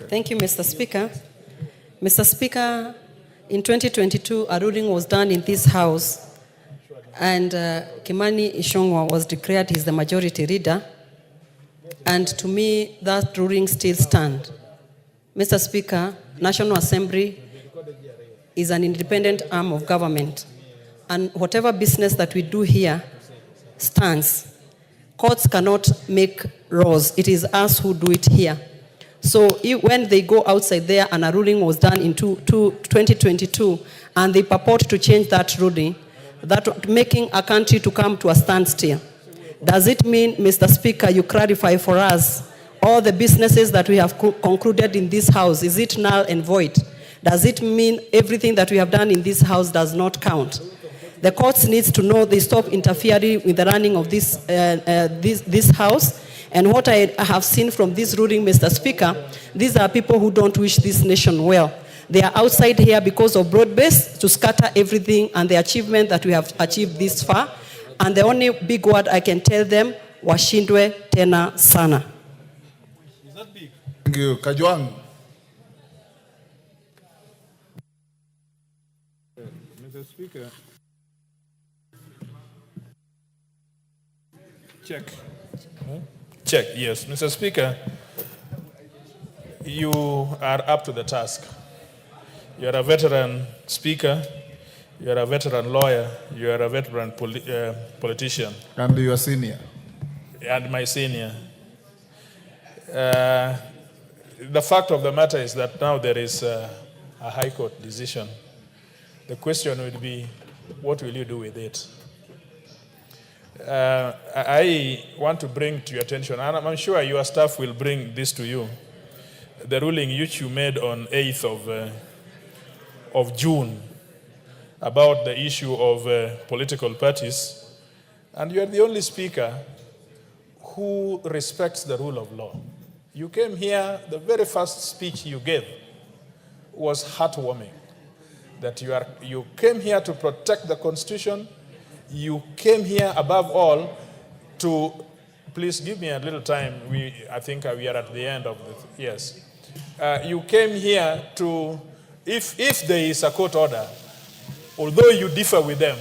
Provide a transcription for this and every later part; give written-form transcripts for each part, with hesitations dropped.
Thank you, Mr. Speaker. Mr. Speaker, in 2022, a ruling was done in this House, and Kimani Ichung'wah was declared the majority leader, and to me, that ruling still stands. Mr. Speaker, National Assembly is an independent arm of government, and whatever business that we do here stands. Courts cannot make laws. It is us who do it here. So when they go outside there and a ruling was done in 2022 and they purport to change that ruling, that making a country to come to a standstill, does it mean, Mr. Speaker, you clarify for us all the businesses that we have concluded in this House, is it null and void? Does it mean everything that we have done in this House does not count? The courts needs to know they stop interfering with the running of this House. And what I have seen from this ruling, Mr. Speaker, these are people who don't wish this nation well. They are outside here because of broad base to scatter everything and the achievement that we have achieved this far. And the only big word I can tell them, washindwe tena sana. Is that big? Thank you. Kajwang. Mr. Speaker. Check. Check, yes. Mr. Speaker, you are up to the task. You are a veteran speaker, you are a veteran lawyer, you are a veteran politician. And you are senior. And my senior. The fact of the matter is that now there is a High Court decision. The question would be, what will you do with it? I want to bring to your attention, and I'm sure your staff will bring this to you, the ruling which you made on 8th of June about the issue of political parties. And you are the only speaker who respects the rule of law. You came here, the very first speech you gave was heartwarming, that you came here to protect the Constitution. You came here above all to, please give me a little time. I think we are at the end of the, yes. You came here to, if there is a court order, although you differ with them,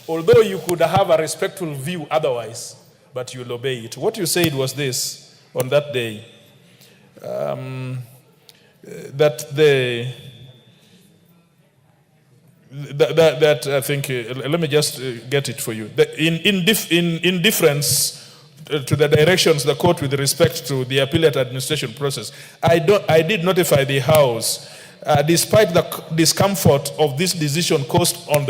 although you could have a respectful view otherwise, but you'll obey it. What you said was this on that day, that I think, let me just get it for you. In difference to the directions the court with respect to the appellate administration process, I did notify the House, despite the discomfort of this decision caused on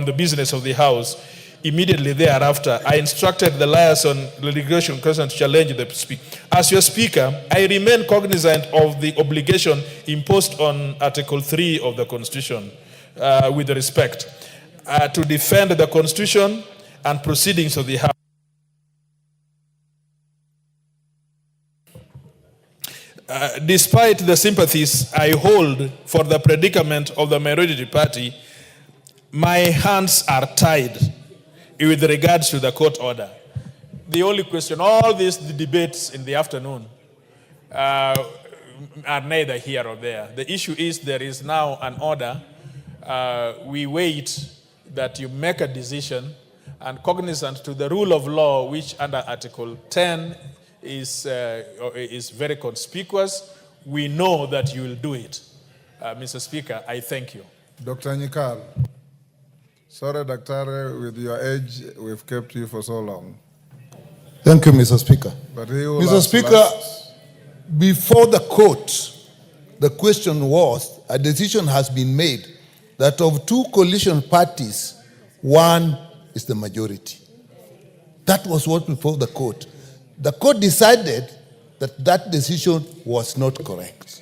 the business of the House. Immediately thereafter, I instructed the liaison litigation counsel to challenge the speaker. As your speaker, I remain cognizant of the obligation imposed on Article 3 of the Constitution, with respect to defend the Constitution and proceedings of the House. Despite the sympathies I hold for the predicament of the minority party, my hands are tied with regards to the court order. The only question, all these debates in the afternoon are neither here or there. The issue is there is now an order. We wait that you make a decision, and cognizant to the rule of law, which under Article 10 is very conspicuous. We know that you will do it. Mr. Speaker, I thank you. Dr. Nyikal, sorry, Doctor, with your age, we've kept you for so long. Thank you, Mr. Speaker. But he will Mr. Speaker, before the court, the question was, a decision has been made that of two coalition parties, one is the majority. That was what before the court. The court decided that that decision was not correct.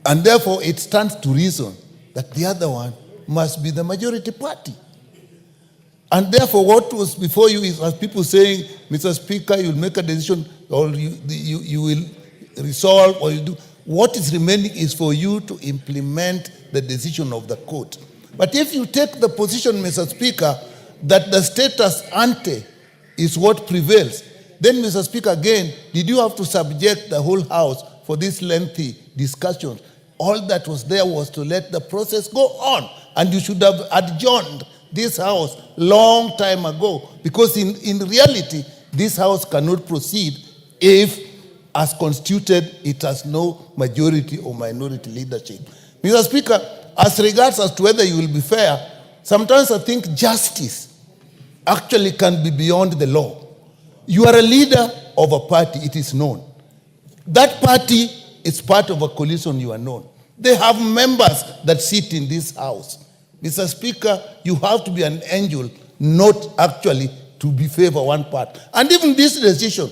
And therefore, it stands to reason that the other one must be the majority party. And therefore, what was before you is, as people saying, Mr. Speaker, you'll make a decision, or you will resolve, or you do. What is remaining is for you to implement the decision of the court. But if you take the position, Mr. Speaker, that the status ante is what prevails, then, Mr. Speaker, again, did you have to subject the whole House for this lengthy discussion. All that was there was to let the process go on. And you should have adjourned this house long time ago. Because in reality, this house cannot proceed if, as constituted, it has no majority or minority leadership. Mr. Speaker, as regards as to whether you will be fair, sometimes I think justice actually can be beyond the law. You are a leader of a party, it is known. That party is part of a coalition, you are known. They have members that sit in this house. Mr. Speaker, you have to be an angel, not actually to be favor one part. And even this decision,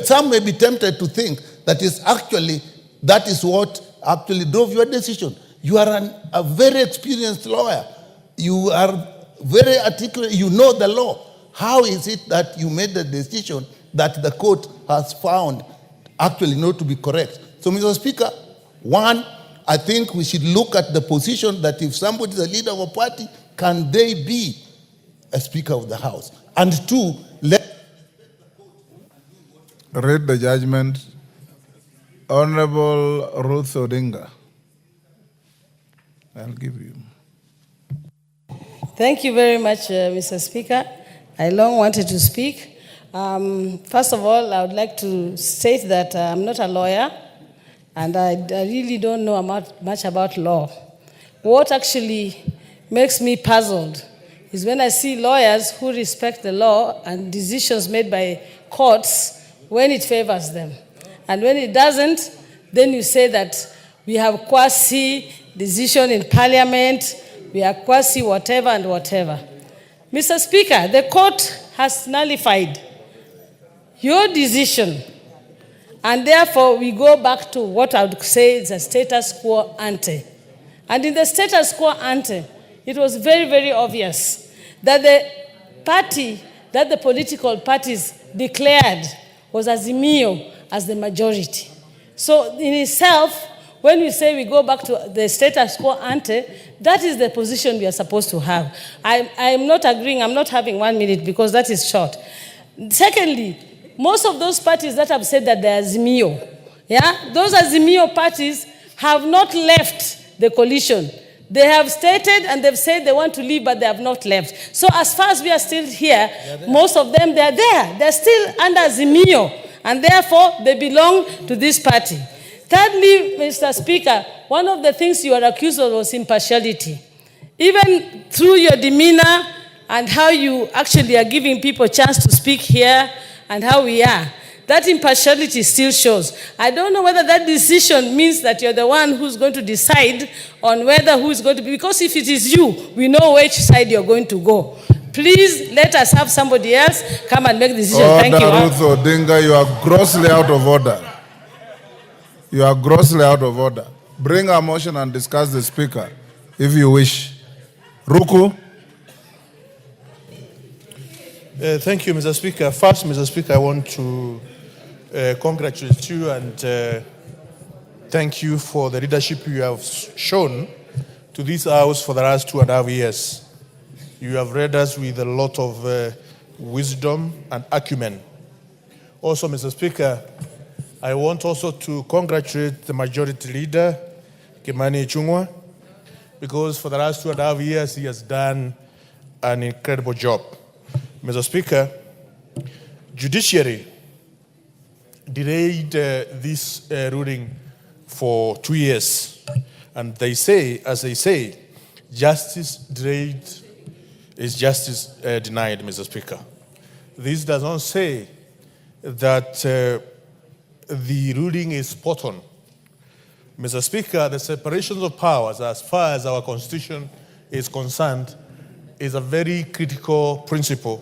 some may be tempted to think that is what actually drove your decision. You are a very experienced lawyer. You are very articulate. You know the law. How is it that you made the decision that the court has found actually not to be correct? So, Mr. Speaker, one, I think we should look at the position that if somebody is a leader of a party, can they be a Speaker of the House? And two, read the judgment. Honorable Ruth Odinga. I'll give you. Thank you very much, Mr. Speaker. I long wanted to speak. First of all, I would like to state that I'm not a lawyer, and I really don't know much about law. What actually makes me puzzled is when I see lawyers who respect the law and decisions made by courts when it favors them. And when it doesn't, then you say that we have quasi decision in parliament, we are quasi whatever and whatever. Mr. Speaker, the court has nullified your decision, and therefore we go back to what I would say is a status quo ante. And in the status quo ante, it was very, very obvious that the party that the political parties declared was Azimio as the majority. So in itself, when we say we go back to the status quo ante, that is the position we are supposed to have. I'm not agreeing, I'm not having 1 minute because that is short. Secondly, most of those parties that have said that they are Azimio, those Azimio parties have not left the coalition. They have stated and they've said they want to leave, but they have not left. So as far as we are still here, most of them, they are there. They're still under Azimio, and therefore they belong to this party. Thirdly, Mr. Speaker, one of the things you are accused of was impartiality. Even through your demeanor and how you actually are giving people a chance to speak here and how we are, that impartiality still shows. I don't know whether that decision means that you're the one who's going to decide on whether who is going to be, because if it is you, we know which side you're going to go. Please let us have somebody else come and make the decision. Thank you. Ruth Odinga, you are grossly out of order. You are grossly out of order. Bring a motion and discuss the speaker, if you wish. Ruku. Thank you, Mr. Speaker. First, Mr. Speaker, I want to congratulate you and thank you for the leadership you have shown to this House for the last 2.5 years. You have read us with a lot of wisdom and acumen. Also, Mr. Speaker, I want also to congratulate the majority leader, Kimani Ichung'wah, because for the last 2.5 years he has done an incredible job. Mr. Speaker, judiciary delayed this ruling for 2 years. And they say, as they say, justice delayed is justice denied, Mr. Speaker. This does not say that the ruling is spot on. Mr. Speaker, the separation of powers, as far as our Constitution is concerned, is a very critical principle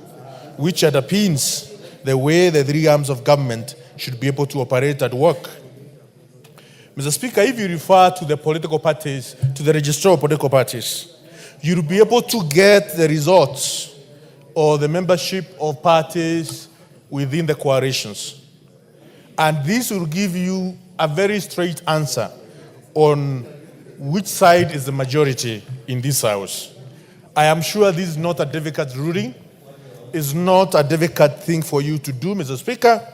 which underpins the way the three arms of government should be able to operate at work. Mr. Speaker, if you refer to the political parties, to the registrar of political parties, you'll be able to get the results or the membership of parties within the coalitions. And this will give you a very straight answer on which side is the majority in this House. I am sure this is not a difficult ruling. It's not a difficult thing for you to do, Mr. Speaker.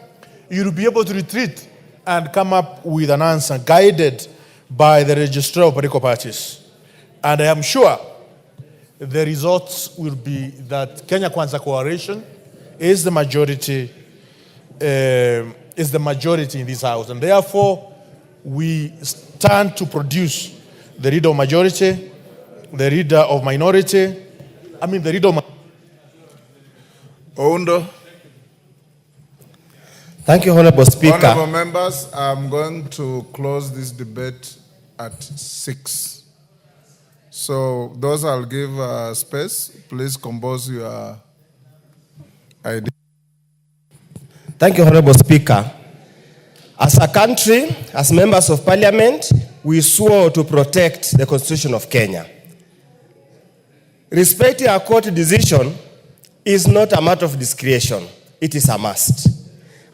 You'll be able to retreat and come up with an answer guided by the registrar of political parties. And I am sure the results will be that Kenya Kwanza Coalition is the majority in this house. And therefore, we stand to produce the leader of majority, the leader of minority, the leader of... Oundo. Thank you, Honorable Speaker. Honorable members, I'm going to close this debate at 6. So those I'll give space, please compose your idea. Thank you, Honorable Speaker. As a country, as members of Parliament, we swore to protect the Constitution of Kenya. Respecting a court decision is not a matter of discretion. It is a must.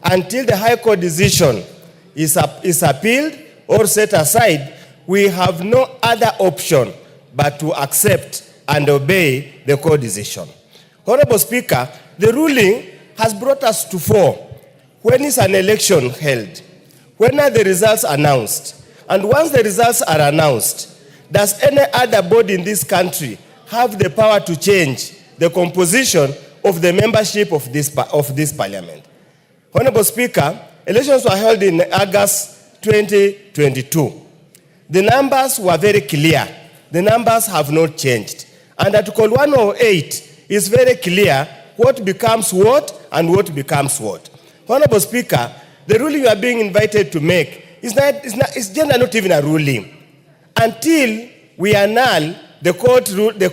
Until the High Court decision is appealed or set aside, we have no other option but to accept and obey the court decision. Honorable Speaker, the ruling has brought us to 4. When is an election held? When are the results announced? And once the results are announced, does any other body in this country have the power to change the composition of the membership of this parliament? Honorable Speaker, elections were held in August 2022. The numbers were very clear. The numbers have not changed. And Article 108 is very clear what becomes what and what becomes what. Honorable Speaker, the ruling you are being invited to make is generally not even a ruling. Until we annul the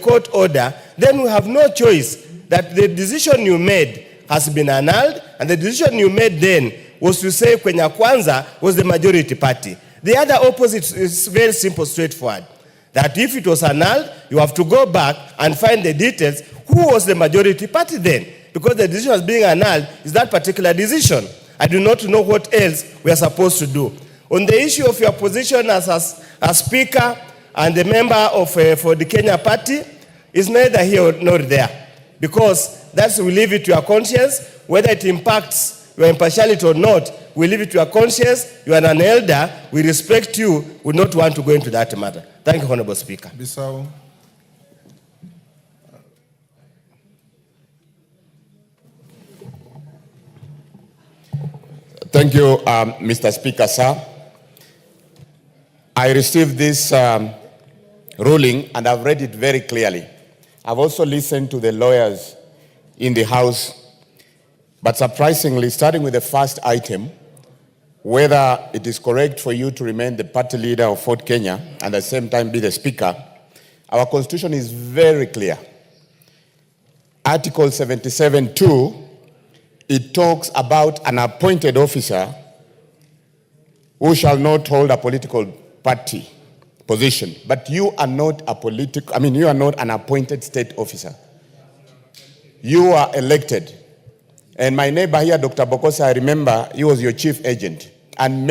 court order, then we have no choice that the decision you made has been annulled, and the decision you made then was to say Kenya Kwanza was the majority party. The other opposite is very simple, straightforward. That if it was annulled, you have to go back and find the details. Who was the majority party then? Because the decision was being annulled is that particular decision. I do not know what else we are supposed to do. On the issue of your position as Speaker and the member for the Kenya party, is neither here nor there. Because we leave it to your conscience. Whether it impacts your impartiality or not, we leave it to your conscience. You are an elder. We respect you. We would not want to go into that matter. Thank you, Honorable Speaker. Bissau. Thank you, Mr. Speaker, sir. I received this ruling and I've read it very clearly. I've also listened to the lawyers in the House, but surprisingly, starting with the first item, whether it is correct for you to remain the party leader of Fort Kenya and at the same time be the Speaker, our Constitution is very clear. Article 77(2), it talks about an appointed officer who shall not hold a political party position. But you are not you are not an appointed state officer. You are elected. And my neighbor here, Dr. Bokosa, I remember he was your chief agent. And